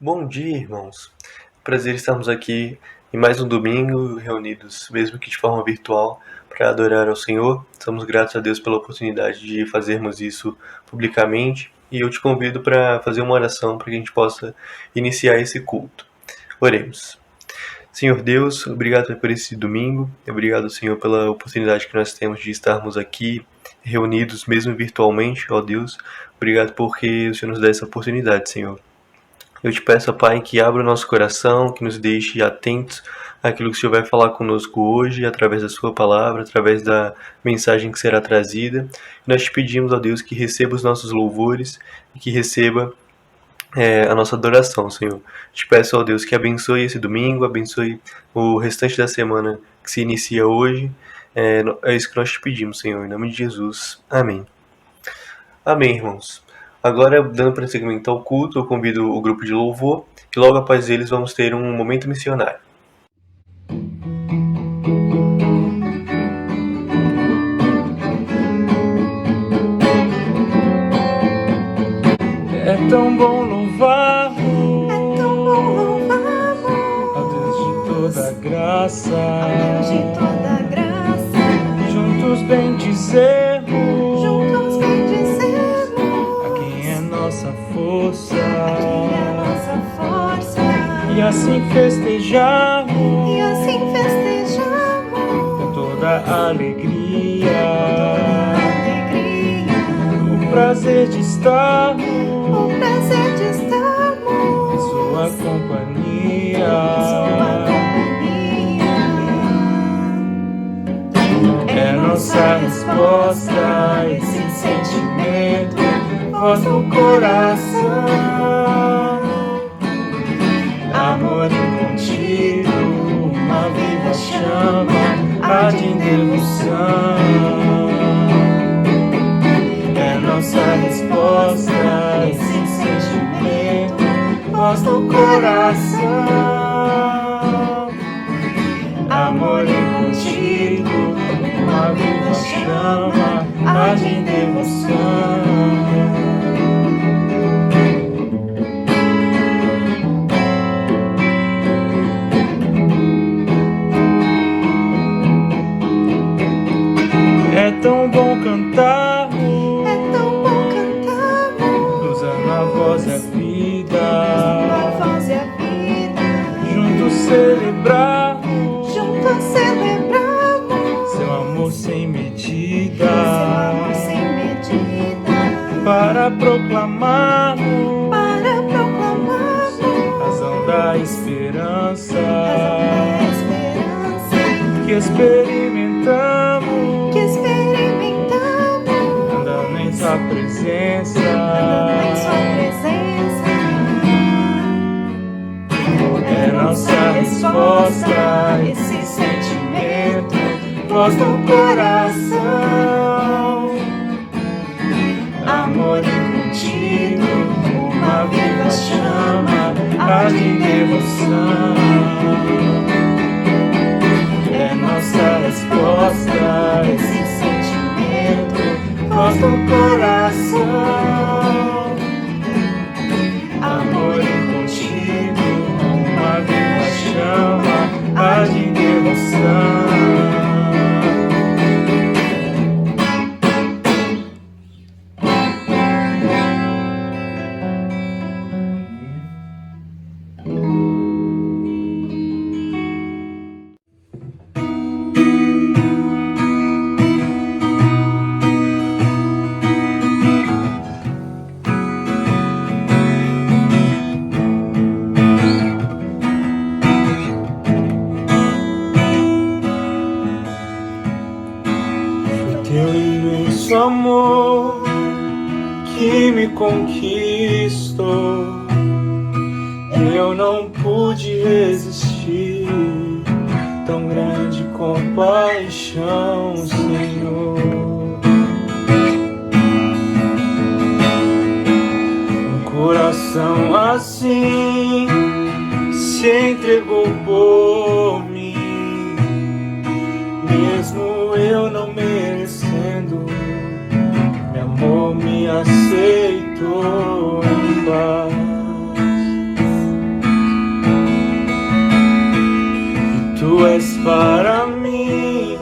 Bom dia, irmãos. Prazer estarmos aqui em mais um domingo, reunidos, mesmo que de forma virtual, para adorar ao Senhor. Estamos gratos a Deus pela oportunidade de fazermos isso publicamente e eu te convido para fazer uma oração para que a gente possa iniciar esse culto. Oremos. Senhor Deus, obrigado por esse domingo, obrigado, Senhor, pela oportunidade que nós temos de estarmos aqui reunidos, mesmo virtualmente, ó Deus. Obrigado porque o Senhor nos dá essa oportunidade, Senhor. Eu te peço, Pai, que abra o nosso coração, que nos deixe atentos àquilo que o Senhor vai falar conosco hoje, através da sua palavra, através da mensagem que será trazida. Nós te pedimos, ó Deus, que receba os nossos louvores e que receba a nossa adoração, Senhor. Te peço, ó Deus, que abençoe esse domingo, abençoe o restante da semana que se inicia hoje. É isso que nós te pedimos, Senhor, em nome de Jesus. Amém. Amém, irmãos. Agora, dando prosseguimento ao culto, eu convido o grupo de louvor e logo após eles vamos ter um momento missionário. É tão bom louvar-vos, ao Deus de toda graça, Deus de toda graça, juntos bendizemos, a quem é nossa força, e assim festejarmos, com toda alegria, o prazer de estarmos em sua companhia. É nossa resposta a esse sentimento, voz no coração, amor incontido, uma viva chama, arde em devoção. É nossa resposta a esse sentimento, voz no coração, amor incontido, uma viva chama, arde em devoção. É tão bom cantarmos, usando a voz e a vida, juntos celebrarmos seu amor sem medida, para proclamarmos razão da esperança que experimentamos andando em sua presença. É nossa resposta a esse sentimento, voz do coração, amor incontido, uma viva chama, arde em devoção. É nossa resposta a esse sentimento, voz do coração, amor incontido, uma viva chama, arde em devoção. Teu imenso amor que me conquistou, eu não pude resistir. Tão grande compaixão, Senhor. Um coração assim se entregou por mim, mesmo eu não merecendo. Meu amor me aceitou em paz. para mim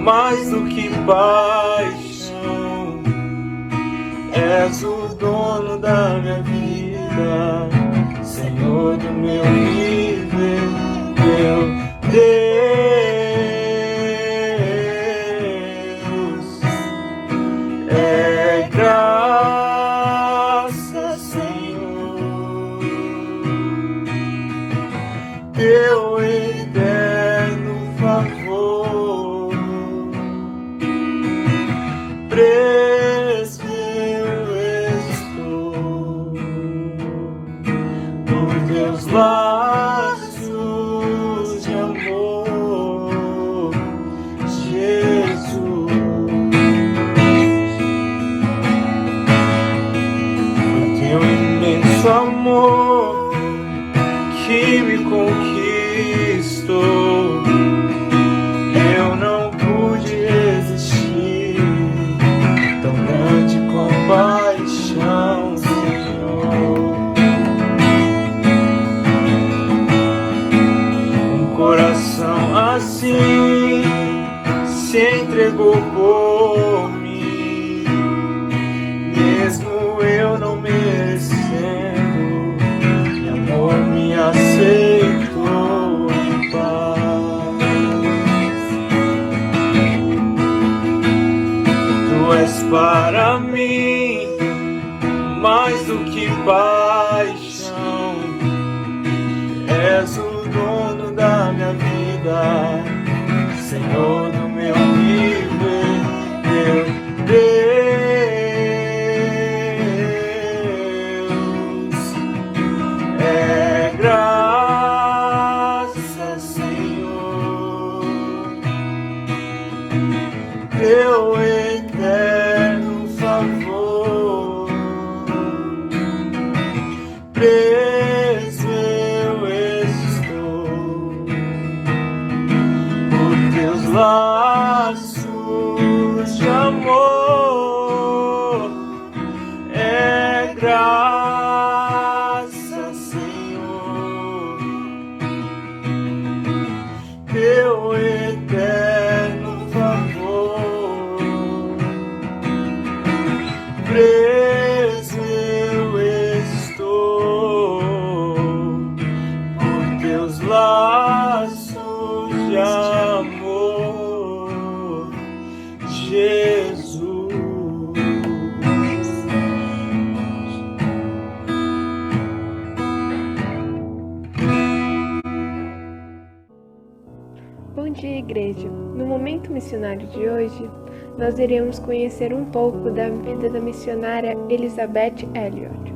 mais do que paixão. És o dono da minha vida, Senhor do meu viver, meu Deus. É graça, Senhor, teu eterno favor. Preso eu estou por teus laços de amor, Jesus. Por teu imenso amor que me conquistou, eu não pude resistir. Tão grande compaixão, Senhor. Um coração assim se entregou por mim, mesmo eu não merecendo. E amor me aceitou em paz. Tu és para mim mais do que paixão. És o dono da minha vida, Senhor do meu viver, meu Deus. É graça, Senhor, teu eterno favor. Preso eu estou por teus laços de amor. É graça, Senhor, teu eterno favor. Preso eu estou por teus laços de amor, Jesus. Bom dia, igreja! No momento missionário de hoje, nós iremos conhecer um pouco da vida da missionária Elisabeth Elliot.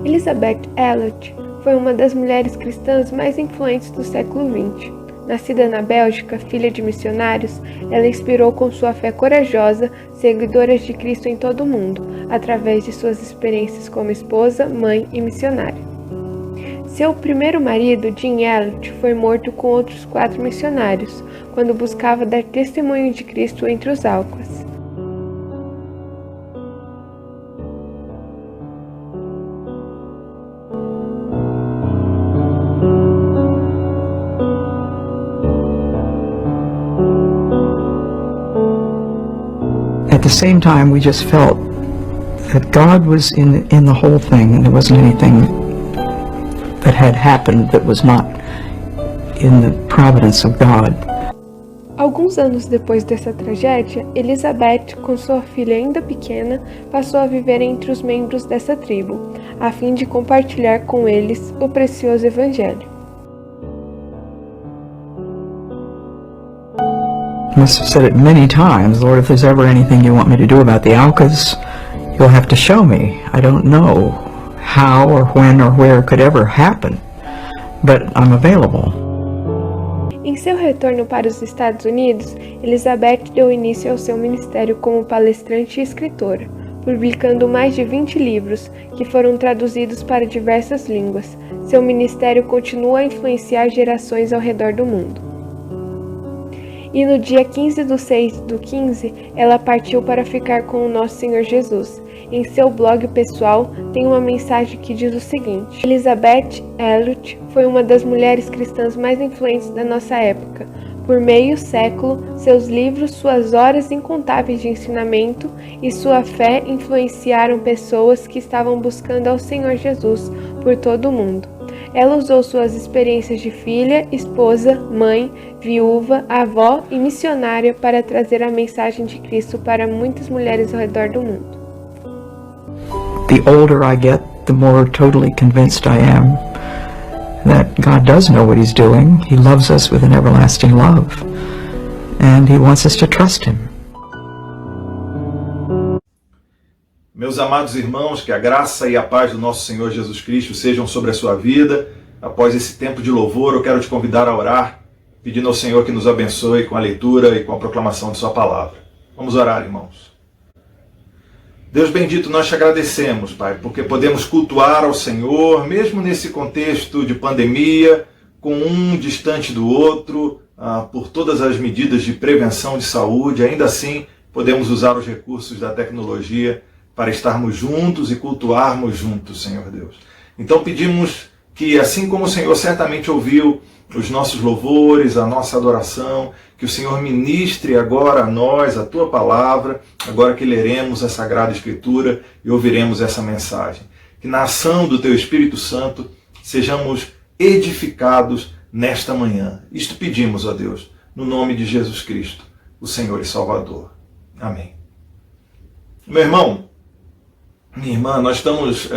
Elisabeth Elliot foi uma das mulheres cristãs mais influentes do século XX. Nascida na Bélgica, filha de missionários, ela inspirou com sua fé corajosa seguidoras de Cristo em todo o mundo, através de suas experiências como esposa, mãe e missionária. Seu primeiro marido, Jim Elliot, foi morto com outros 4 missionários, quando buscava dar testemunho de Cristo entre os Aucas. At the same time, we just felt that God was in the whole thing, and there wasn't anything that had happened that was not in the providence of God. Alguns anos depois dessa tragédia, Elizabeth, com sua filha ainda pequena, passou a viver entre os membros dessa tribo, a fim de compartilhar com eles o precioso Evangelho. I must have said it many times, Lord, if there's ever anything you want me to do about the Aucas, you'll have to show me. I don't know how or when or where it could ever happen, but I'm available. Em seu retorno para os Estados Unidos, Elizabeth deu início ao seu ministério como palestrante e escritora, publicando mais de 20 livros, que foram traduzidos para diversas línguas. Seu ministério continua a influenciar gerações ao redor do mundo. E no dia 15/6/15, ela partiu para ficar com o nosso Senhor Jesus. em seu blog pessoal, tem uma mensagem que diz o seguinte: Elizabeth Elliot foi uma das mulheres cristãs mais influentes da nossa época. Por meio século, seus livros, suas horas incontáveis de ensinamento e sua fé influenciaram pessoas que estavam buscando ao Senhor Jesus por todo o mundo. Ela usou suas experiências de filha, esposa, mãe, viúva, avó e missionária para trazer a mensagem de Cristo para muitas mulheres ao redor do mundo. The older I get, the more totally convinced I am that God does know what He's doing. He loves us with an everlasting love, and He wants us to trust Him. Meus amados irmãos, que a graça e a paz do nosso Senhor Jesus Cristo sejam sobre a sua vida. Após esse tempo de louvor, eu quero te convidar a orar, pedindo ao Senhor que nos abençoe com a leitura e com a proclamação de sua palavra. Vamos orar, irmãos. Deus bendito, nós te agradecemos, Pai, porque podemos cultuar ao Senhor, mesmo nesse contexto de pandemia, com um distante do outro, por todas as medidas de prevenção de saúde. Ainda assim, podemos usar os recursos da tecnologia para estarmos juntos e cultuarmos juntos, Senhor Deus. Então pedimos que, assim como o Senhor certamente ouviu os nossos louvores, a nossa adoração, que o Senhor ministre agora a nós a Tua palavra, agora que leremos a Sagrada Escritura e ouviremos essa mensagem. Que na ação do Teu Espírito Santo sejamos edificados nesta manhã. Isto pedimos, ó Deus, no nome de Jesus Cristo, o Senhor e Salvador. Amém. Meu irmão, minha irmã, nós estamos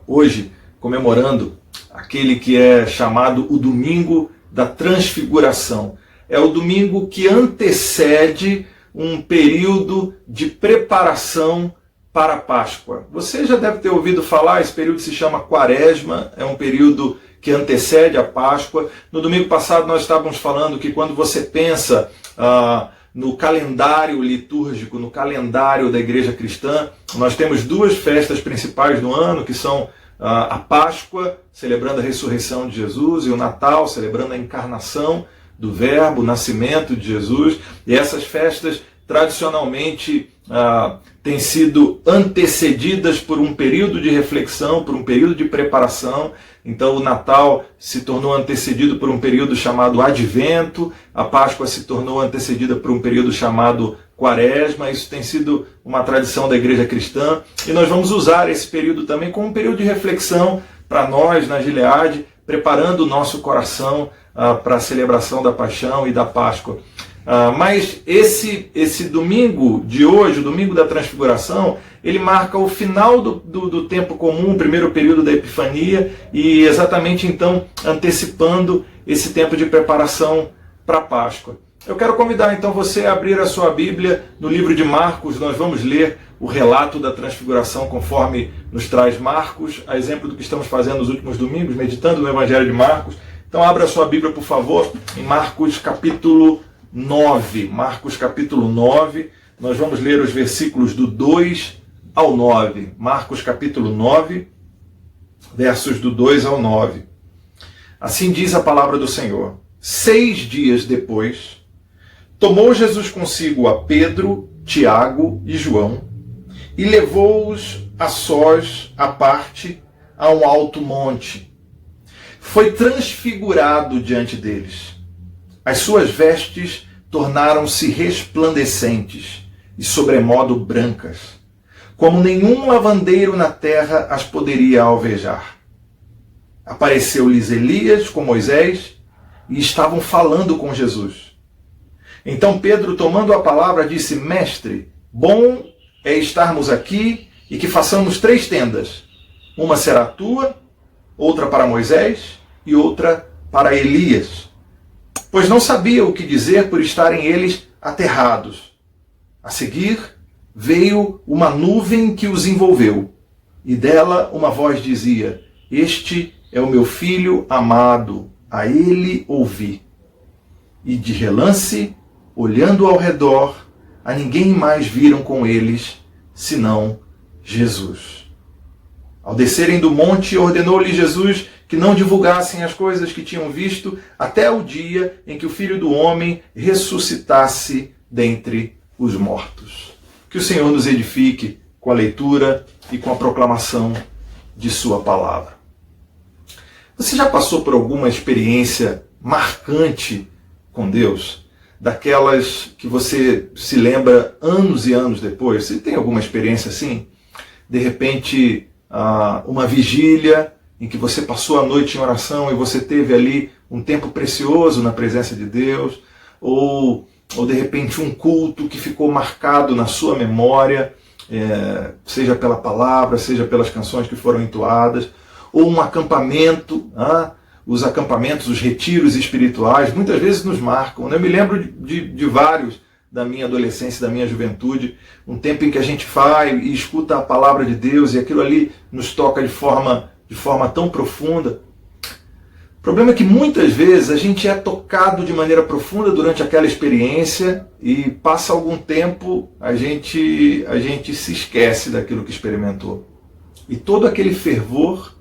hoje comemorando aquele que é chamado o Domingo da Transfiguração. É o domingo que antecede um período de preparação para a Páscoa. Você já deve ter ouvido falar, esse período se chama Quaresma, é um período que antecede a Páscoa. No domingo passado nós estávamos falando que quando você pensa no calendário litúrgico, no calendário da igreja cristã, nós temos duas festas principais do ano, que são a Páscoa, celebrando a ressurreição de Jesus, e o Natal, celebrando a encarnação do Verbo, o nascimento de Jesus. E essas festas, tradicionalmente, têm sido antecedidas por um período de reflexão, por um período de preparação. Então o Natal se tornou antecedido por um período chamado Advento, a Páscoa se tornou antecedida por um período chamado Quaresma. Isso tem sido uma tradição da igreja cristã, e nós vamos usar esse período também como um período de reflexão para nós na Gileade, preparando o nosso coração para a celebração da Paixão e da Páscoa. Mas esse domingo de hoje, o domingo da Transfiguração, ele marca o final do tempo comum, o primeiro período da Epifania, e exatamente então antecipando esse tempo de preparação para a Páscoa. Eu quero convidar então você a abrir a sua Bíblia no livro de Marcos. Nós vamos ler o relato da Transfiguração conforme nos traz Marcos, a exemplo do que estamos fazendo nos últimos domingos, meditando no Evangelho de Marcos. Então abra a sua Bíblia, por favor, em Marcos capítulo 9. Marcos capítulo 9, nós vamos ler os versículos do 2 ao 9. Marcos capítulo 9, versos do 2 ao 9. Assim diz a palavra do Senhor. 6 dias depois, tomou Jesus consigo a Pedro, Tiago e João e levou-os a sós à parte a um alto monte. Foi transfigurado diante deles. As suas vestes tornaram-se resplandecentes e sobremodo brancas, como nenhum lavandeiro na terra as poderia alvejar. Apareceu-lhes Elias com Moisés e estavam falando com Jesus. Então Pedro, tomando a palavra, disse: Mestre, bom é estarmos aqui e que façamos 3 tendas. Uma será tua, outra para Moisés e outra para Elias. Pois não sabia o que dizer por estarem eles aterrados. A seguir, veio uma nuvem que os envolveu, e dela uma voz dizia: Este é o meu filho amado, a ele ouvi. E de relance, olhando ao redor, a ninguém mais viram com eles, senão Jesus. Ao descerem do monte, ordenou-lhe Jesus que não divulgassem as coisas que tinham visto até o dia em que o Filho do Homem ressuscitasse dentre os mortos. Que o Senhor nos edifique com a leitura e com a proclamação de sua palavra. Você já passou por alguma experiência marcante com Deus? Daquelas que você se lembra anos e anos depois? Você tem alguma experiência assim? De repente, uma vigília em que você passou a noite em oração e você teve ali um tempo precioso na presença de Deus, ou de repente um culto que ficou marcado na sua memória, seja pela palavra, seja pelas canções que foram entoadas, ou um acampamento. Os acampamentos, os retiros espirituais, muitas vezes nos marcam. Eu me lembro de vários da minha adolescência, da minha juventude, um tempo em que a gente vai e escuta a palavra de Deus e aquilo ali nos toca de forma tão profunda. O problema é que muitas vezes a gente é tocado de maneira profunda durante aquela experiência e passa algum tempo, a gente se esquece daquilo que experimentou. E todo aquele fervor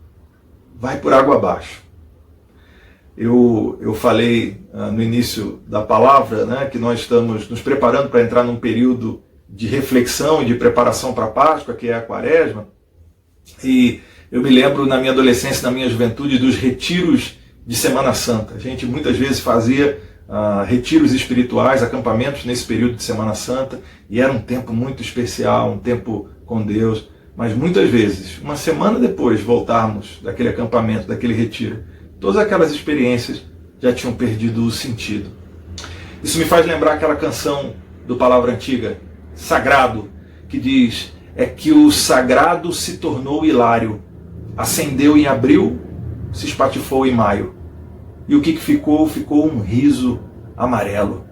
vai por água abaixo. Eu falei no início da palavra, né, que nós estamos nos preparando para entrar num período de reflexão e de preparação para a Páscoa, que é a Quaresma. E eu me lembro na minha adolescência, na minha juventude, dos retiros de Semana Santa. A gente muitas vezes fazia retiros espirituais, acampamentos nesse período de Semana Santa, e era um tempo muito especial, um tempo com Deus. Mas muitas vezes, uma semana depois de voltarmos daquele acampamento, daquele retiro, todas aquelas experiências já tinham perdido o sentido. Isso me faz lembrar aquela canção do Palavra Antiga, Sagrado, que diz: é que o sagrado se tornou hilário, acendeu em abril, se espatifou em maio. E o que ficou? Ficou um riso amarelo.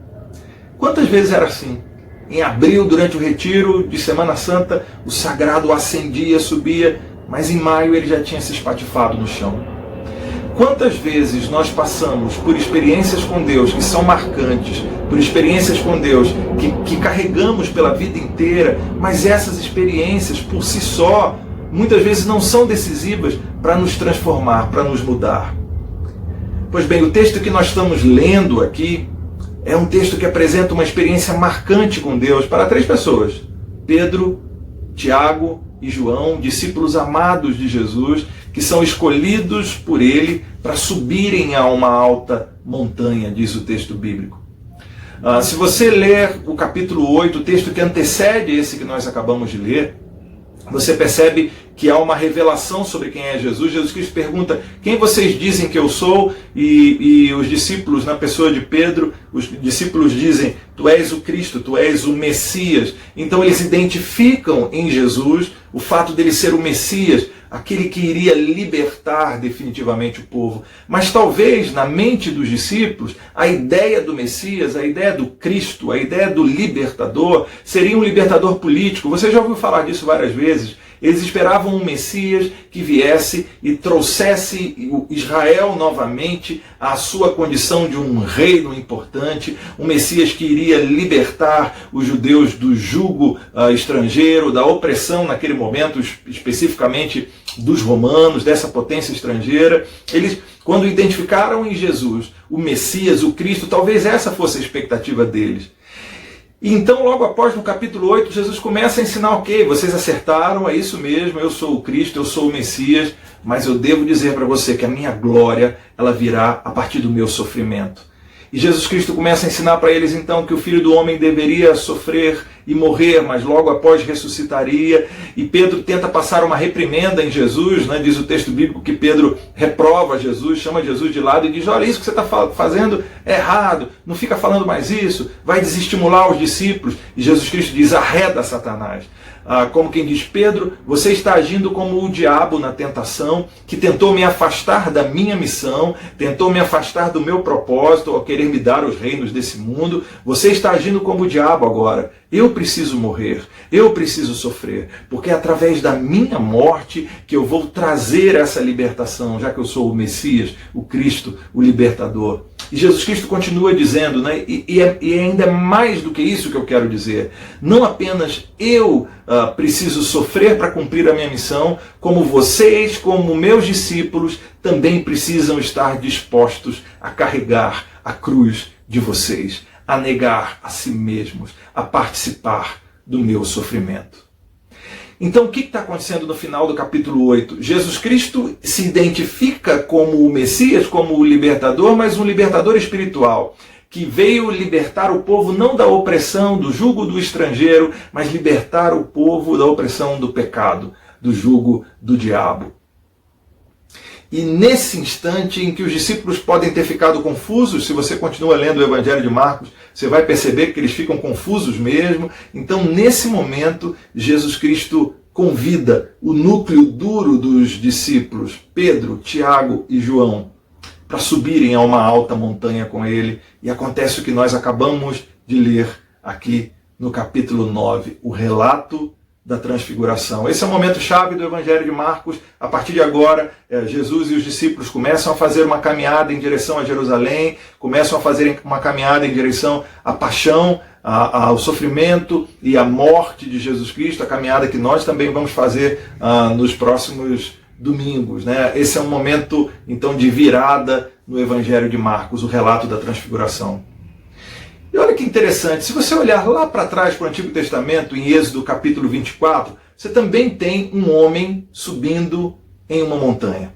Quantas vezes era assim? Em abril, durante o retiro de Semana Santa, o sagrado acendia, subia, mas em maio ele já tinha se espatifado no chão. Quantas vezes nós passamos por experiências com Deus que são marcantes, por experiências com Deus que carregamos pela vida inteira, mas essas experiências por si só, muitas vezes não são decisivas para nos transformar, para nos mudar. Pois bem, o texto que nós estamos lendo aqui é um texto que apresenta uma experiência marcante com Deus para 3 pessoas: Pedro, Tiago e João, discípulos amados de Jesus, que são escolhidos por ele para subirem a uma alta montanha, diz o texto bíblico. Se você ler o capítulo 8, o texto que antecede esse que nós acabamos de ler, você percebe que há uma revelação sobre quem é Jesus. Jesus Cristo pergunta: quem vocês dizem que eu sou? E os discípulos, na pessoa de Pedro, os discípulos dizem: tu és o Cristo, tu és o Messias. Então eles identificam em Jesus o fato dele ser o Messias, aquele que iria libertar definitivamente o povo. Mas talvez na mente dos discípulos a ideia do Messias, a ideia do Cristo, a ideia do libertador seria um libertador político. Você já ouviu falar disso várias vezes. Eles esperavam um Messias que viesse e trouxesse Israel novamente à sua condição de um reino importante, um Messias que iria libertar os judeus do jugo estrangeiro, da opressão naquele momento, especificamente dos romanos, dessa potência estrangeira. Eles, quando identificaram em Jesus o Messias, o Cristo, talvez essa fosse a expectativa deles. E então, logo após, no capítulo 8, Jesus começa a ensinar: ok, vocês acertaram, é isso mesmo, eu sou o Cristo, eu sou o Messias, mas eu devo dizer para você que a minha glória, ela virá a partir do meu sofrimento. E Jesus Cristo começa a ensinar para eles então que o Filho do Homem deveria sofrer e morrer, mas logo após ressuscitaria. E Pedro tenta passar uma reprimenda em Jesus, né? Diz o texto bíblico que Pedro reprova Jesus, chama Jesus de lado e diz: olha, isso que você está fazendo é errado, não fica falando mais isso, vai desestimular os discípulos. E Jesus Cristo diz: arreda, Satanás. Como quem diz: Pedro, você está agindo como o diabo na tentação, que tentou me afastar da minha missão, tentou me afastar do meu propósito ao querer me dar os reinos desse mundo. Você está agindo como o diabo agora. Eu preciso morrer, eu preciso sofrer, porque é através da minha morte que eu vou trazer essa libertação, já que eu sou o Messias, o Cristo, o libertador. E Jesus Cristo continua dizendo, né, e ainda mais do que isso que eu quero dizer: não apenas eu preciso sofrer para cumprir a minha missão, como vocês, como meus discípulos, também precisam estar dispostos a carregar a cruz de vocês, a negar a si mesmos, a participar do meu sofrimento. Então, o que está acontecendo no final do capítulo 8? Jesus Cristo se identifica como o Messias, como o libertador, mas um libertador espiritual, que veio libertar o povo não da opressão, do jugo do estrangeiro, mas libertar o povo da opressão do pecado, do jugo do diabo. E nesse instante em que os discípulos podem ter ficado confusos, se você continua lendo o Evangelho de Marcos, você vai perceber que eles ficam confusos mesmo. Então, nesse momento, Jesus Cristo convida o núcleo duro dos discípulos, Pedro, Tiago e João, para subirem a uma alta montanha com ele. E acontece o que nós acabamos de ler aqui no capítulo 9, o relato da transfiguração. Esse é o momento chave do Evangelho de Marcos. A partir de agora, Jesus e os discípulos começam a fazer uma caminhada em direção a Jerusalém, começam a fazer uma caminhada em direção à paixão, ao sofrimento e à morte de Jesus Cristo, a caminhada que nós também vamos fazer nos próximos domingos, né? Esse é um momento, então, de virada no Evangelho de Marcos, o relato da transfiguração. E olha que interessante, se você olhar lá para trás para o Antigo Testamento, em Êxodo capítulo 24, você também tem um homem subindo em uma montanha.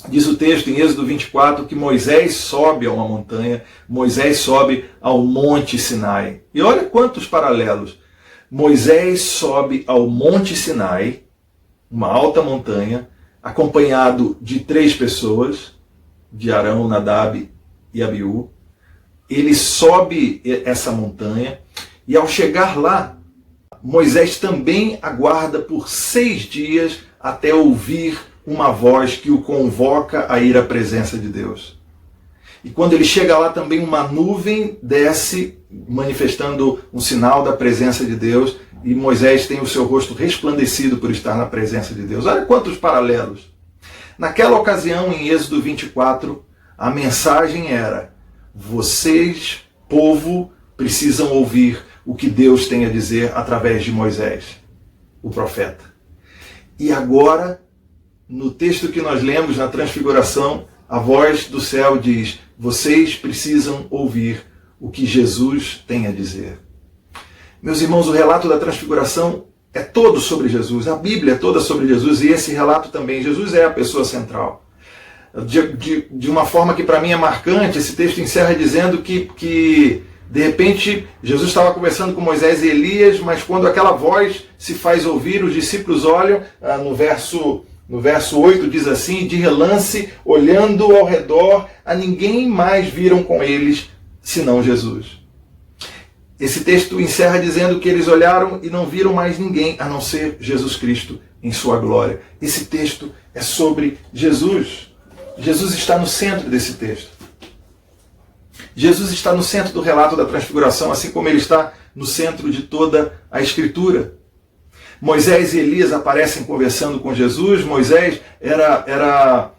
Diz o texto em Êxodo 24 que Moisés sobe a uma montanha, Moisés sobe ao Monte Sinai. E olha quantos paralelos. Moisés sobe ao Monte Sinai, uma alta montanha, acompanhado de 3 pessoas, de Arão, Nadab e Abiú. Ele sobe essa montanha e, ao chegar lá, Moisés também aguarda por 6 dias até ouvir uma voz que o convoca a ir à presença de Deus. E quando ele chega lá, também uma nuvem desce, manifestando um sinal da presença de Deus, e Moisés tem o seu rosto resplandecido por estar na presença de Deus. Olha quantos paralelos. Naquela ocasião, em Êxodo 24, a mensagem era: vocês, povo, precisam ouvir o que Deus tem a dizer através de Moisés, o profeta. E agora, no texto que nós lemos na Transfiguração, a voz do céu diz: vocês precisam ouvir o que Jesus tem a dizer. Meus irmãos, o relato da Transfiguração é todo sobre Jesus. A Bíblia é toda sobre Jesus e esse relato também. Jesus é a pessoa central. De uma forma que para mim é marcante, esse texto encerra dizendo que de repente Jesus estava conversando com Moisés e Elias, mas quando aquela voz se faz ouvir, os discípulos olham, no verso 8 diz assim: de relance, olhando ao redor, a ninguém mais viram com eles, senão Jesus. Esse texto encerra dizendo que eles olharam e não viram mais ninguém, a não ser Jesus Cristo em sua glória. Esse texto é sobre Jesus. Jesus está no centro desse texto. Jesus está no centro do relato da transfiguração, assim como ele está no centro de toda a Escritura. Moisés e Elias aparecem conversando com Jesus. Moisés era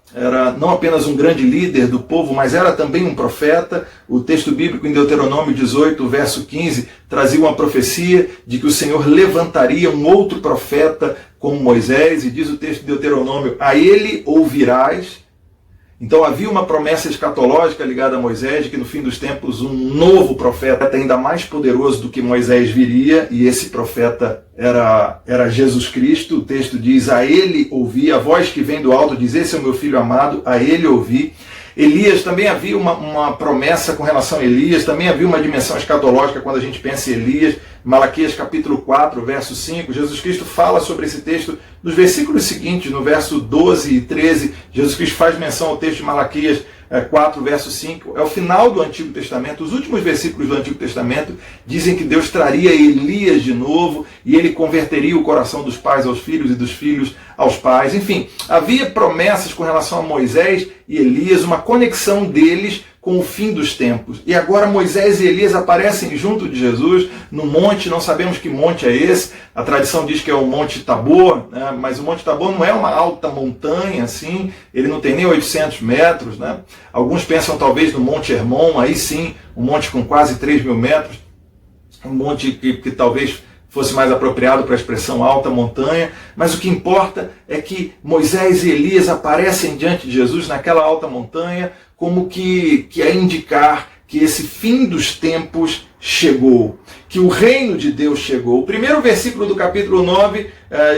não apenas um grande líder do povo, mas era também um profeta. O texto bíblico em Deuteronômio 18, verso 15, trazia uma profecia de que o Senhor levantaria um outro profeta como Moisés, e diz o texto de Deuteronômio: a ele ouvirás. Então havia uma promessa escatológica ligada a Moisés, de que no fim dos tempos um novo profeta ainda mais poderoso do que Moisés viria, e esse profeta era Jesus Cristo. O texto diz: a ele ouvi, a voz que vem do alto diz: esse é o meu filho amado, a ele ouvi. Elias, também havia uma promessa com relação a Elias, também havia uma dimensão escatológica quando a gente pensa em Elias. Malaquias capítulo 4, verso 5, Jesus Cristo fala sobre esse texto nos versículos seguintes, no verso 12 e 13, Jesus Cristo faz menção ao texto de Malaquias 4, verso 5, é o final do Antigo Testamento. Os últimos versículos do Antigo Testamento dizem que Deus traria Elias de novo e ele converteria o coração dos pais aos filhos e dos filhos aos pais. Enfim, havia promessas com relação a Moisés e Elias, uma conexão deles com o fim dos tempos. E agora Moisés e Elias aparecem junto de Jesus no monte, não sabemos que monte é esse. A tradição diz que é o Monte Tabor, né? Mas o Monte Tabor não é uma alta montanha assim, ele não tem nem 800 metros. Né? Alguns pensam talvez no Monte Hermon, aí sim, um monte com quase 3.000 metros, um monte que talvez fosse mais apropriado para a expressão alta montanha, mas o que importa é que Moisés e Elias aparecem diante de Jesus naquela alta montanha, como que a indicar que esse fim dos tempos chegou, que o reino de Deus chegou. O primeiro versículo do capítulo 9,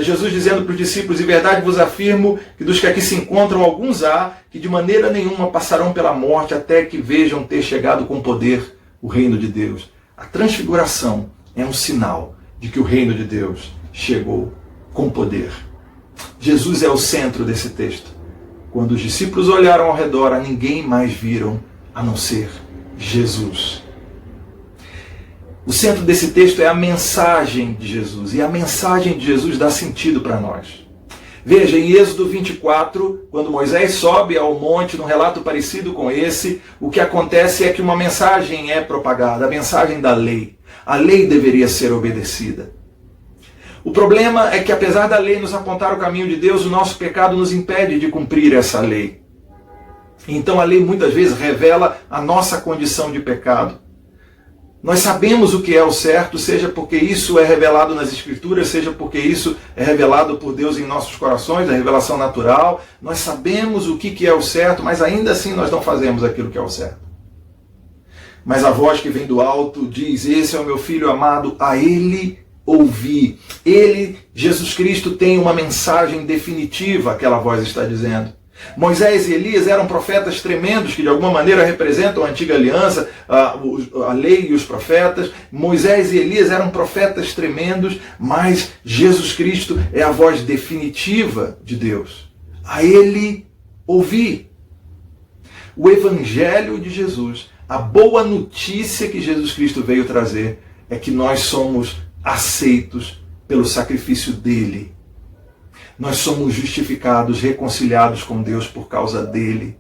Jesus dizendo para os discípulos: em verdade vos afirmo que dos que aqui se encontram, alguns há que de maneira nenhuma passarão pela morte até que vejam ter chegado com poder o reino de Deus. A transfiguração é um sinal de que o reino de Deus chegou com poder. Jesus é o centro desse texto. Quando os discípulos olharam ao redor, a ninguém mais viram a não ser Jesus. O centro desse texto é a mensagem de Jesus, e a mensagem de Jesus dá sentido para nós. Veja, em Êxodo 24, quando Moisés sobe ao monte, num relato parecido com esse, o que acontece é que uma mensagem é propagada, a mensagem da lei. A lei deveria ser obedecida. O problema é que, apesar da lei nos apontar o caminho de Deus, o nosso pecado nos impede de cumprir essa lei. Então a lei muitas vezes revela a nossa condição de pecado. Nós sabemos o que é o certo, seja porque isso é revelado nas Escrituras, seja porque isso é revelado por Deus em nossos corações, a revelação natural. Nós sabemos o que é o certo, mas ainda assim nós não fazemos aquilo que é o certo. Mas a voz que vem do alto diz: esse é o meu filho amado, a ele ouvi. Ele, Jesus Cristo, tem uma mensagem definitiva, aquela voz está dizendo. Moisés e Elias eram profetas tremendos que de alguma maneira representam a antiga aliança, a lei e os profetas. Moisés e Elias eram profetas tremendos, mas Jesus Cristo é a voz definitiva de Deus. A ele ouvi. O Evangelho de Jesus, a boa notícia que Jesus Cristo veio trazer, é que nós somos aceitos pelo sacrifício dele. Nós somos justificados, reconciliados com Deus por causa dele.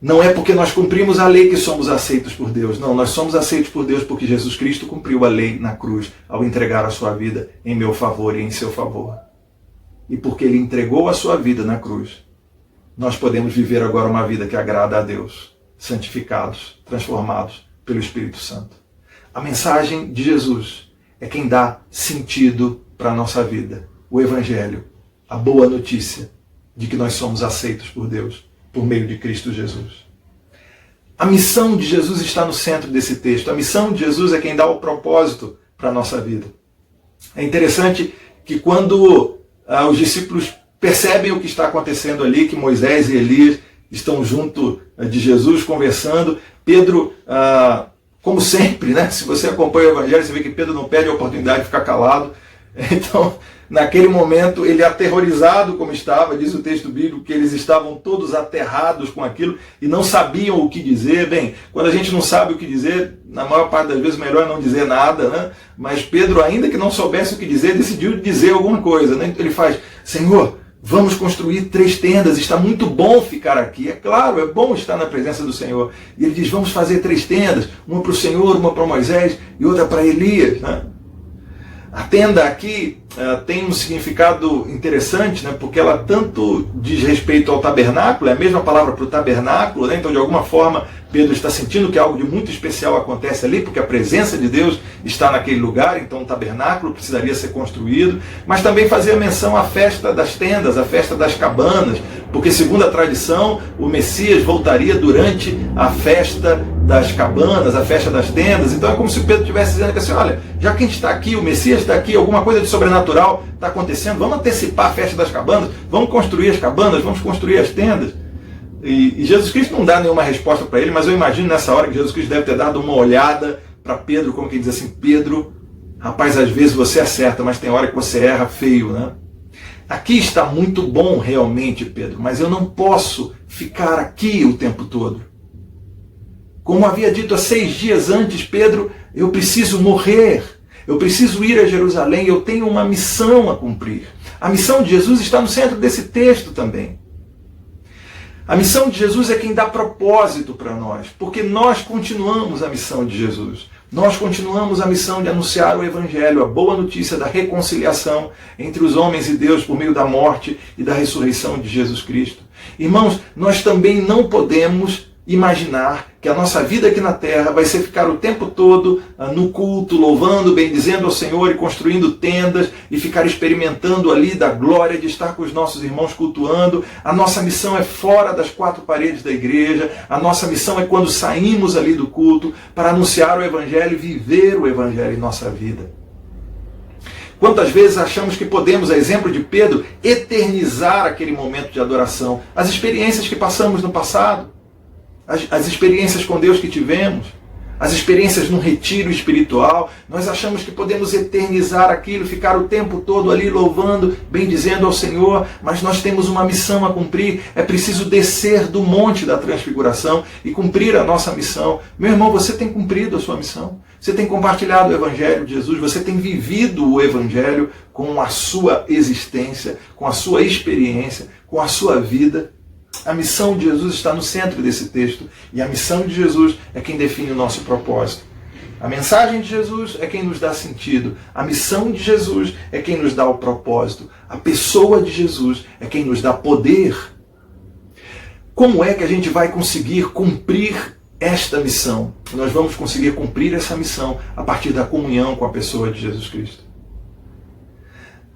Não é porque nós cumprimos a lei que somos aceitos por Deus. Não, nós somos aceitos por Deus porque Jesus Cristo cumpriu a lei na cruz ao entregar a sua vida em meu favor e em seu favor. E porque ele entregou a sua vida na cruz, nós podemos viver agora uma vida que agrada a Deus, santificados, transformados pelo Espírito Santo. A mensagem de Jesus é quem dá sentido para a nossa vida. O Evangelho, a boa notícia de que nós somos aceitos por Deus por meio de Cristo Jesus. A missão de Jesus está no centro desse texto. A missão de Jesus é quem dá o propósito para a nossa vida. É interessante que quando os discípulos percebem o que está acontecendo ali, que Moisés e Elias estão junto de Jesus conversando, Pedro, como sempre, né? Se você acompanha o Evangelho, você vê que Pedro não perde a oportunidade de ficar calado. Então, naquele momento, ele aterrorizado como estava, diz o texto bíblico, que eles estavam todos aterrados com aquilo e não sabiam o que dizer. Bem, quando a gente não sabe o que dizer, na maior parte das vezes, melhor não dizer nada, né? Mas Pedro, ainda que não soubesse o que dizer, decidiu dizer alguma coisa, né? Ele faz: Senhor, vamos construir 3 tendas, está muito bom ficar aqui. É claro, é bom estar na presença do Senhor. E ele diz: vamos fazer 3 tendas, uma para o Senhor, uma para Moisés e outra para Elias, né? A tenda aqui tem um significado interessante, né, porque ela tanto diz respeito ao tabernáculo, é a mesma palavra para o tabernáculo, né, então de alguma forma Pedro está sentindo que algo de muito especial acontece ali, porque a presença de Deus está naquele lugar, então o tabernáculo precisaria ser construído, mas também fazia menção à festa das tendas, à festa das cabanas, porque segundo a tradição, o Messias voltaria durante a festa das cabanas, a festa das tendas. Então é como se Pedro estivesse dizendo que assim: olha, já que a gente está aqui, o Messias está aqui, alguma coisa de sobrenatural está acontecendo, vamos antecipar a festa das cabanas, vamos construir as cabanas, vamos construir as tendas. E Jesus Cristo não dá nenhuma resposta para ele, mas eu imagino nessa hora que Jesus Cristo deve ter dado uma olhada para Pedro, como quem diz assim: Pedro, rapaz, às vezes você acerta, mas tem hora que você erra feio, né? Aqui está muito bom realmente, Pedro, mas eu não posso ficar aqui o tempo todo. Como havia dito há 6 dias antes, Pedro, eu preciso morrer, eu preciso ir a Jerusalém, eu tenho uma missão a cumprir. A missão de Jesus está no centro desse texto também. A missão de Jesus é quem dá propósito para nós, porque nós continuamos a missão de Jesus. Nós continuamos a missão de anunciar o Evangelho, a boa notícia da reconciliação entre os homens e Deus por meio da morte e da ressurreição de Jesus Cristo. Irmãos, nós também não podemos imaginar que a nossa vida aqui na terra vai ser ficar o tempo todo no culto, louvando, bendizendo ao Senhor e construindo tendas e ficar experimentando ali da glória de estar com os nossos irmãos cultuando. A nossa missão é fora das quatro paredes da igreja, a nossa missão é quando saímos ali do culto para anunciar o Evangelho e viver o Evangelho em nossa vida. Quantas vezes achamos que podemos, a exemplo de Pedro, eternizar aquele momento de adoração, as experiências que passamos no passado, as experiências com Deus que tivemos, as experiências num retiro espiritual, nós achamos que podemos eternizar aquilo, ficar o tempo todo ali louvando, bendizendo ao Senhor, mas nós temos uma missão a cumprir, é preciso descer do monte da transfiguração e cumprir a nossa missão. Meu irmão, você tem cumprido a sua missão, você tem compartilhado o Evangelho de Jesus, você tem vivido o Evangelho com a sua existência, com a sua experiência, com a sua vida. A missão de Jesus está no centro desse texto, e a missão de Jesus é quem define o nosso propósito. A mensagem de Jesus é quem nos dá sentido, a missão de Jesus é quem nos dá o propósito, a pessoa de Jesus é quem nos dá poder. Como é que a gente vai conseguir cumprir esta missão? Nós vamos conseguir cumprir essa missão a partir da comunhão com a pessoa de Jesus Cristo.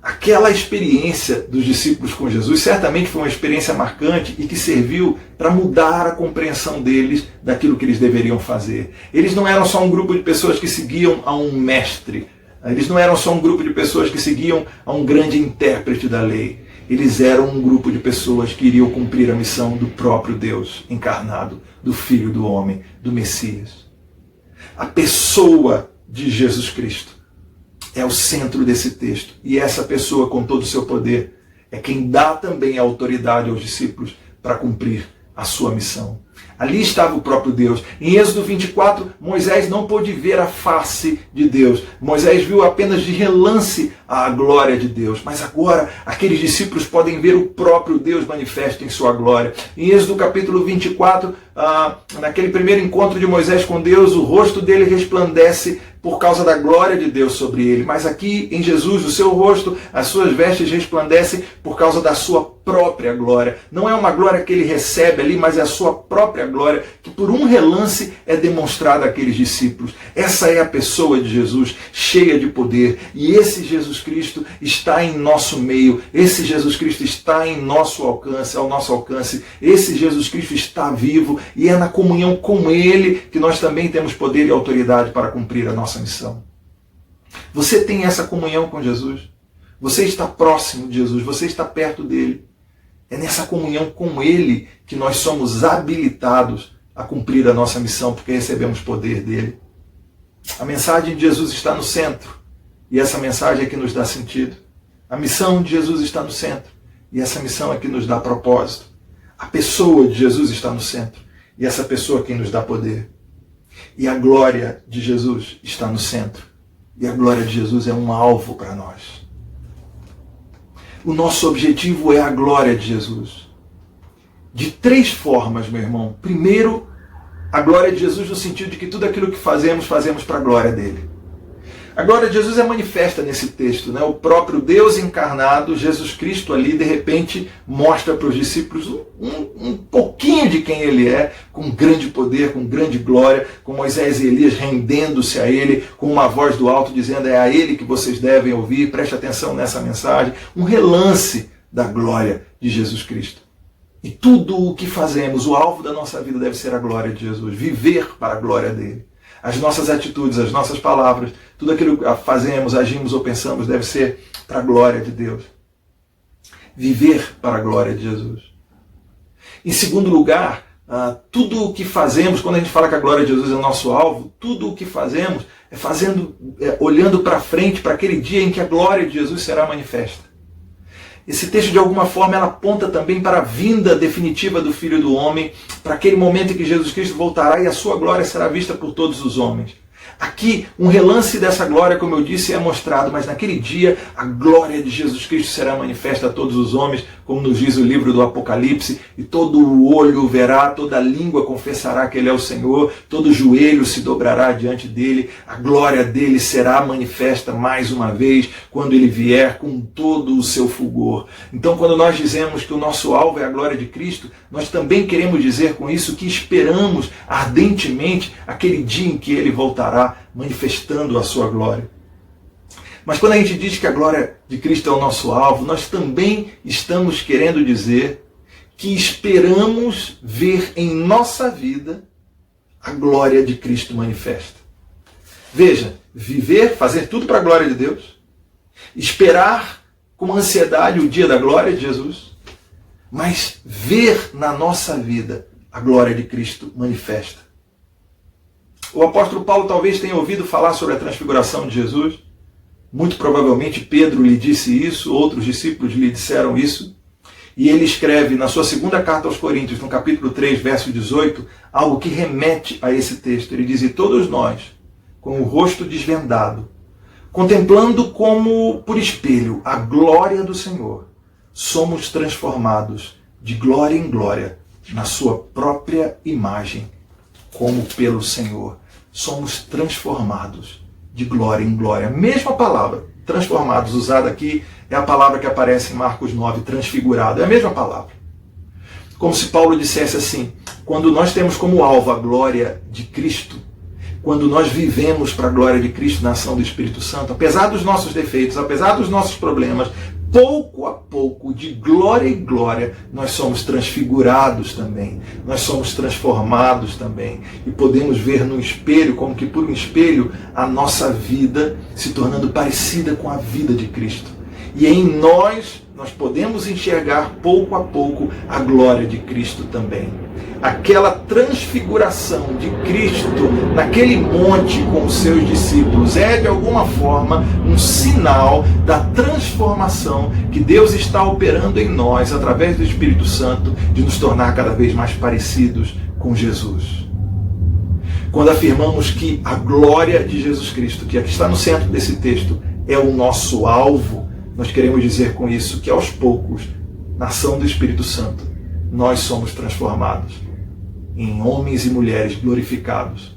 Aquela experiência dos discípulos com Jesus certamente foi uma experiência marcante e que serviu para mudar a compreensão deles daquilo que eles deveriam fazer. Eles não eram só um grupo de pessoas que seguiam a um mestre. Eles não eram só um grupo de pessoas que seguiam a um grande intérprete da lei. Eles eram um grupo de pessoas que iriam cumprir a missão do próprio Deus encarnado, do Filho do Homem, do Messias. A pessoa de Jesus Cristo é o centro desse texto. E essa pessoa, com todo o seu poder, é quem dá também a autoridade aos discípulos para cumprir a sua missão. Ali estava o próprio Deus. Em Êxodo 24, Moisés não pôde ver a face de Deus. Moisés viu apenas de relance a glória de Deus. Mas agora, aqueles discípulos podem ver o próprio Deus manifesto em sua glória. Em Êxodo capítulo 24, naquele primeiro encontro de Moisés com Deus, o rosto dele resplandece por causa da glória de Deus sobre ele. Mas aqui em Jesus, o seu rosto, as suas vestes resplandecem por causa da sua própria glória. Não é uma glória que ele recebe ali, mas é a sua própria glória, que por um relance é demonstrada àqueles discípulos. Essa é a pessoa de Jesus, cheia de poder. E esse Jesus Cristo está em nosso meio. Esse Jesus Cristo está em nosso alcance, ao nosso alcance. Esse Jesus Cristo está vivo e é na comunhão com Ele que nós também temos poder e autoridade para cumprir a nossa missão. Você tem essa comunhão com Jesus? Você está próximo de Jesus? Você está perto dele? É nessa comunhão com Ele que nós somos habilitados a cumprir a nossa missão, porque recebemos poder dele. A mensagem de Jesus está no centro, e essa mensagem é que nos dá sentido. A missão de Jesus está no centro, e essa missão é que nos dá propósito. A pessoa de Jesus está no centro, e essa pessoa é quem nos dá poder. E a glória de Jesus está no centro, e a glória de Jesus é um alvo para nós. O nosso objetivo é a glória de Jesus. De três formas, meu irmão. Primeiro, a glória de Jesus no sentido de que tudo aquilo que fazemos, fazemos para a glória dele. A glória de Jesus é manifesta nesse texto, né? O próprio Deus encarnado, Jesus Cristo ali, de repente, mostra para os discípulos um pouquinho de quem ele é, com grande poder, com grande glória, com Moisés e Elias rendendo-se a ele, com uma voz do alto dizendo, é a ele que vocês devem ouvir, preste atenção nessa mensagem. Um relance da glória de Jesus Cristo. E tudo o que fazemos, o alvo da nossa vida deve ser a glória de Jesus, viver para a glória dele. As nossas atitudes, as nossas palavras, tudo aquilo que fazemos, agimos ou pensamos deve ser para a glória de Deus. Viver para a glória de Jesus. Em segundo lugar, tudo o que fazemos, quando a gente fala que a glória de Jesus é o nosso alvo, tudo o que fazemos é olhando para frente, para aquele dia em que a glória de Jesus será manifesta. Esse texto, de alguma forma, ela aponta também para a vinda definitiva do Filho do Homem, para aquele momento em que Jesus Cristo voltará e a sua glória será vista por todos os homens. Aqui, um relance dessa glória, como eu disse, é mostrado, mas naquele dia a glória de Jesus Cristo será manifesta a todos os homens, como nos diz o livro do Apocalipse, e todo o olho verá, toda língua confessará que Ele é o Senhor, todo joelho se dobrará diante dele, a glória dele será manifesta mais uma vez, quando Ele vier com todo o seu fulgor. Então, quando nós dizemos que o nosso alvo é a glória de Cristo, nós também queremos dizer com isso que esperamos ardentemente aquele dia em que Ele voltará, manifestando a sua glória. Mas quando a gente diz que a glória de Cristo é o nosso alvo, nós também estamos querendo dizer que esperamos ver em nossa vida a glória de Cristo manifesta. Veja, viver, fazer tudo para a glória de Deus, esperar com ansiedade o dia da glória de Jesus, mas ver na nossa vida a glória de Cristo manifesta. O apóstolo Paulo talvez tenha ouvido falar sobre a transfiguração de Jesus. Muito provavelmente Pedro lhe disse isso, outros discípulos lhe disseram isso. E ele escreve na sua segunda carta aos Coríntios, no capítulo 3, verso 18, algo que remete a esse texto. Ele diz: e todos nós, com o rosto desvendado, contemplando como por espelho a glória do Senhor, somos transformados de glória em glória na sua própria imagem, como pelo Senhor. Somos transformados de glória em glória. A mesma palavra, transformados, usada aqui, é a palavra que aparece em Marcos 9, transfigurado. É a mesma palavra. Como se Paulo dissesse assim: quando nós temos como alvo a glória de Cristo, quando nós vivemos para a glória de Cristo na ação do Espírito Santo, apesar dos nossos defeitos, apesar dos nossos problemas, pouco a pouco, de glória em glória, nós somos transfigurados também, nós somos transformados também, e podemos ver no espelho, como que por um espelho, a nossa vida se tornando parecida com a vida de Cristo. E em nós podemos enxergar pouco a pouco a glória de Cristo também. Aquela transfiguração de Cristo naquele monte com os seus discípulos é, de alguma forma, um sinal da transformação que Deus está operando em nós, através do Espírito Santo, de nos tornar cada vez mais parecidos com Jesus. Quando afirmamos que a glória de Jesus Cristo, que aqui está no centro desse texto, é o nosso alvo, nós queremos dizer com isso que aos poucos, na ação do Espírito Santo, nós somos transformados em homens e mulheres glorificados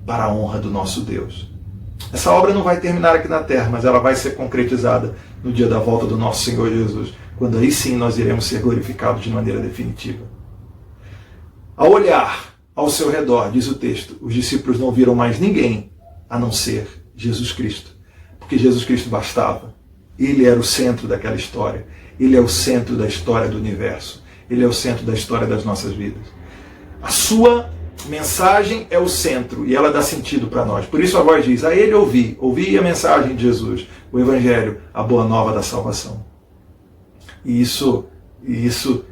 para a honra do nosso Deus. Essa obra não vai terminar aqui na terra, mas ela vai ser concretizada no dia da volta do nosso Senhor Jesus, quando aí sim nós iremos ser glorificados de maneira definitiva. Ao olhar ao seu redor, diz o texto, os discípulos não viram mais ninguém a não ser Jesus Cristo, porque Jesus Cristo bastava. Ele era o centro daquela história. Ele é o centro da história do universo. Ele é o centro da história das nossas vidas. A sua mensagem é o centro e ela dá sentido para nós. Por isso a voz diz: a ele ouvi a mensagem de Jesus, o Evangelho, a boa nova da salvação. E isso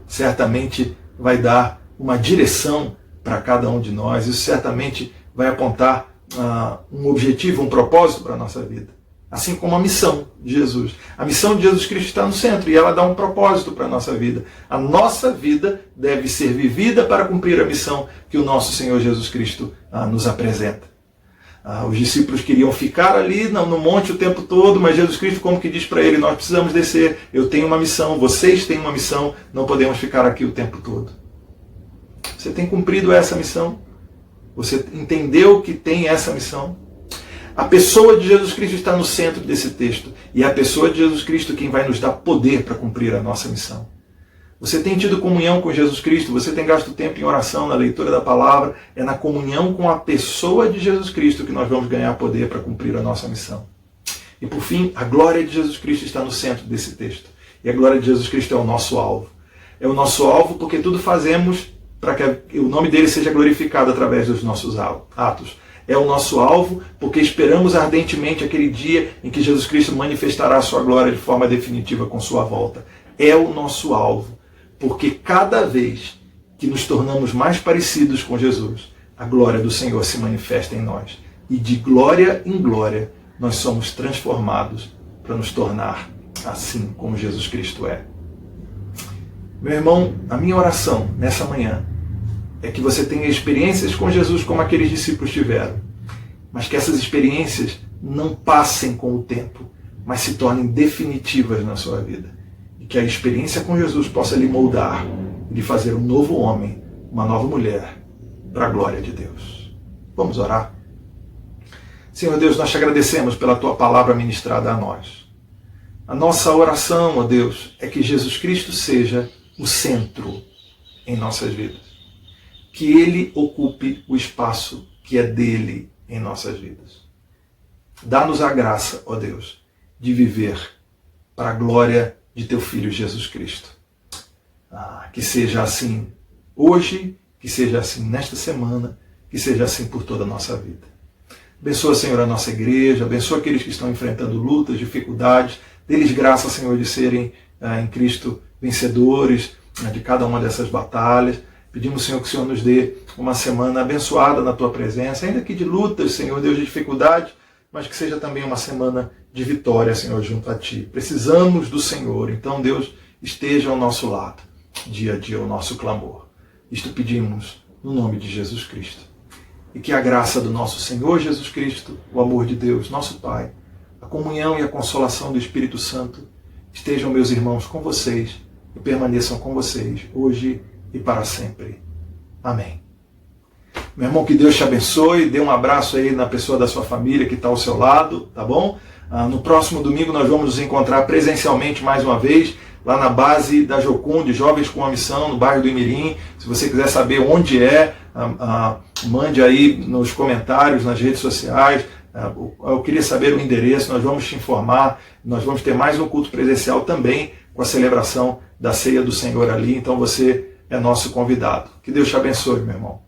certamente vai dar uma direção para cada um de nós. Isso certamente vai apontar um objetivo, um propósito para a nossa vida. Assim como a missão de Jesus. A missão de Jesus Cristo está no centro e ela dá um propósito para a nossa vida. A nossa vida deve ser vivida para cumprir a missão que o nosso Senhor Jesus Cristo nos apresenta. Os discípulos queriam ficar ali no monte o tempo todo, mas Jesus Cristo como que diz para ele: nós precisamos descer, eu tenho uma missão, vocês têm uma missão, não podemos ficar aqui o tempo todo. Você tem cumprido essa missão? Você entendeu que tem essa missão? A pessoa de Jesus Cristo está no centro desse texto. E é a pessoa de Jesus Cristo quem vai nos dar poder para cumprir a nossa missão. Você tem tido comunhão com Jesus Cristo? Você tem gasto tempo em oração, na leitura da palavra? É na comunhão com a pessoa de Jesus Cristo que nós vamos ganhar poder para cumprir a nossa missão. E por fim, a glória de Jesus Cristo está no centro desse texto. E a glória de Jesus Cristo é o nosso alvo. É o nosso alvo porque tudo fazemos para que o nome dele seja glorificado através dos nossos atos. É o nosso alvo, porque esperamos ardentemente aquele dia em que Jesus Cristo manifestará a sua glória de forma definitiva com sua volta. É o nosso alvo, porque cada vez que nos tornamos mais parecidos com Jesus, a glória do Senhor se manifesta em nós. E de glória em glória, nós somos transformados para nos tornar assim como Jesus Cristo é. Meu irmão, a minha oração nessa manhã é que você tenha experiências com Jesus como aqueles discípulos tiveram. mas que essas experiências não passem com o tempo, mas se tornem definitivas na sua vida. E que a experiência com Jesus possa lhe moldar, lhe fazer um novo homem, uma nova mulher, para a glória de Deus. Vamos orar? Senhor Deus, nós te agradecemos pela tua palavra ministrada a nós. A nossa oração, ó Deus, é que Jesus Cristo seja o centro em nossas vidas. Que Ele ocupe o espaço que é dele em nossas vidas. Dá-nos a graça, ó Deus, de viver para a glória de teu Filho Jesus Cristo. Que seja assim hoje, que seja assim nesta semana, que seja assim por toda a nossa vida. Abençoa, Senhor, a nossa igreja, abençoa aqueles que estão enfrentando lutas, dificuldades, dê-lhes graça, Senhor, de serem em Cristo vencedores de cada uma dessas batalhas. Pedimos, Senhor, que o Senhor nos dê uma semana abençoada na tua presença, ainda que de lutas, Senhor, Deus, de dificuldades, mas que seja também uma semana de vitória, Senhor, junto a Ti. Precisamos do Senhor, então, Deus, esteja ao nosso lado, dia a dia, o nosso clamor. Isto pedimos no nome de Jesus Cristo. E que a graça do nosso Senhor Jesus Cristo, o amor de Deus, nosso Pai, a comunhão e a consolação do Espírito Santo estejam, meus irmãos, com vocês e permaneçam com vocês, hoje e para sempre. Amém. Meu irmão, que Deus te abençoe, dê um abraço aí na pessoa da sua família que está ao seu lado, tá bom? No próximo domingo nós vamos nos encontrar presencialmente mais uma vez, lá na base da Jocum, de Jovens com a Missão, no bairro do Imirim. Se você quiser saber onde é, mande aí nos comentários, nas redes sociais. Eu queria saber o endereço, nós vamos te informar. Nós vamos ter mais um culto presencial também, com a celebração da Ceia do Senhor ali, então você é nosso convidado. Que Deus te abençoe, meu irmão.